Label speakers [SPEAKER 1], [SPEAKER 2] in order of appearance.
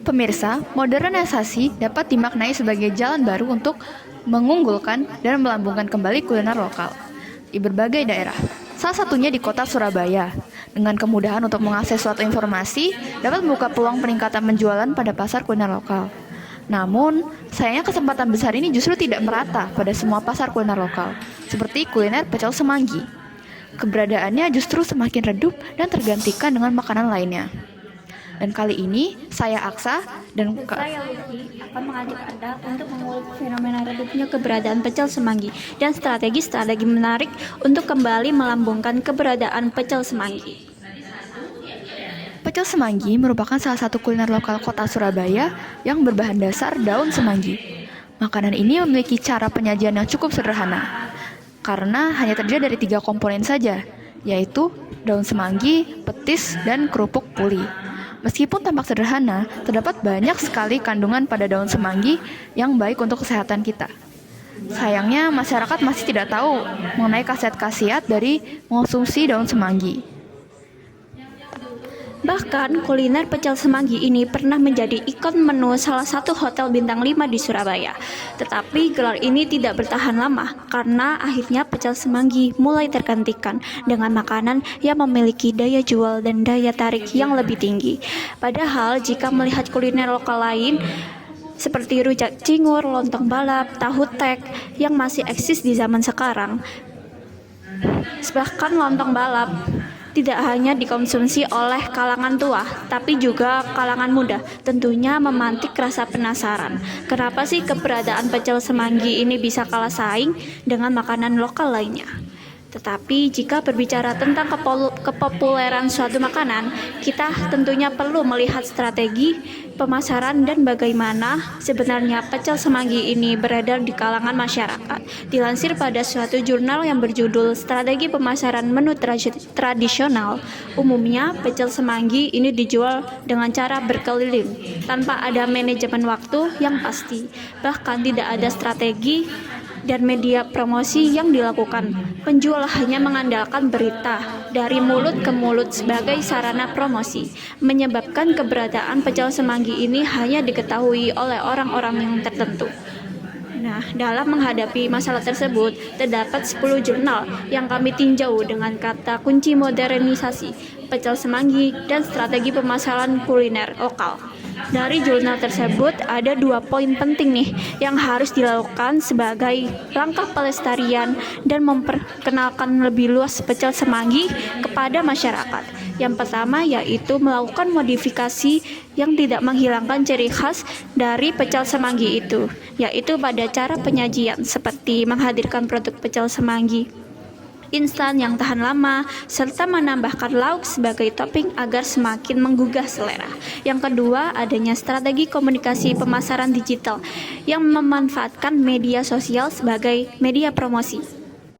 [SPEAKER 1] Pemirsa, modernisasi dapat dimaknai sebagai jalan baru untuk mengunggulkan dan melambungkan kembali kuliner lokal di berbagai daerah. Salah satunya di kota Surabaya. Dengan kemudahan untuk mengakses suatu informasi, dapat membuka peluang peningkatan penjualan pada pasar kuliner lokal. Namun, sayangnya kesempatan besar ini justru tidak merata pada semua pasar kuliner lokal, seperti kuliner pecel Semanggi. Keberadaannya justru semakin redup dan tergantikan dengan makanan lainnya. Dan kali ini, saya Aksa dan
[SPEAKER 2] Saya Lucky akan mengajak Anda untuk mengulik fenomena redupnya keberadaan pecel Semanggi dan strategi-strategi menarik untuk kembali melambungkan keberadaan pecel Semanggi.
[SPEAKER 1] Pecel Semanggi merupakan salah satu kuliner lokal kota Surabaya yang berbahan dasar daun semanggi. Makanan ini memiliki cara penyajian yang cukup sederhana, karena hanya terdiri dari 3 komponen saja, yaitu daun semanggi, petis, dan kerupuk puli. Meskipun tampak sederhana, terdapat banyak sekali kandungan pada daun semanggi yang baik untuk kesehatan kita. Sayangnya, masyarakat masih tidak tahu mengenai khasiat-khasiat dari mengonsumsi daun semanggi.
[SPEAKER 2] Bahkan kuliner pecel Semanggi ini pernah menjadi ikon menu salah satu hotel bintang 5 di Surabaya. Tetapi gelar ini tidak bertahan lama karena akhirnya pecel Semanggi mulai tergantikan dengan makanan yang memiliki daya jual dan daya tarik yang lebih tinggi. Padahal jika melihat kuliner lokal lain seperti rujak cingur, lontong balap, tahu tek yang masih eksis di zaman sekarang, bahkan lontong balap tidak hanya dikonsumsi oleh kalangan tua, tapi juga kalangan muda. Tentunya memantik rasa penasaran. Kenapa sih keberadaan pecel Semanggi ini bisa kalah saing dengan makanan lokal lainnya? Tetapi jika berbicara tentang kepopuleran suatu makanan, kita tentunya perlu melihat strategi pemasaran dan bagaimana sebenarnya pecel Semanggi ini beredar di kalangan masyarakat. Dilansir pada suatu jurnal yang berjudul Strategi Pemasaran Menu Tradisional, umumnya pecel Semanggi ini dijual dengan cara berkeliling, tanpa ada manajemen waktu yang pasti. Bahkan tidak ada strategi dan media promosi yang dilakukan. Penjual hanya mengandalkan berita dari mulut ke mulut sebagai sarana promosi, menyebabkan keberadaan pecel Semanggi ini hanya diketahui oleh orang-orang yang tertentu. Nah, dalam menghadapi masalah tersebut, terdapat 10 jurnal yang kami tinjau dengan kata kunci modernisasi, pecel Semanggi, dan strategi pemasaran kuliner lokal. Dari jurnal tersebut ada 2 poin penting nih yang harus dilakukan sebagai langkah pelestarian dan memperkenalkan lebih luas pecel Semanggi kepada masyarakat. Yang pertama yaitu melakukan modifikasi yang tidak menghilangkan ciri khas dari pecel Semanggi itu, yaitu pada cara penyajian seperti menghadirkan produk pecel Semanggi instan yang tahan lama, serta menambahkan lauk sebagai topping agar semakin menggugah selera. Yang kedua, adanya strategi komunikasi pemasaran digital yang memanfaatkan media sosial sebagai media promosi.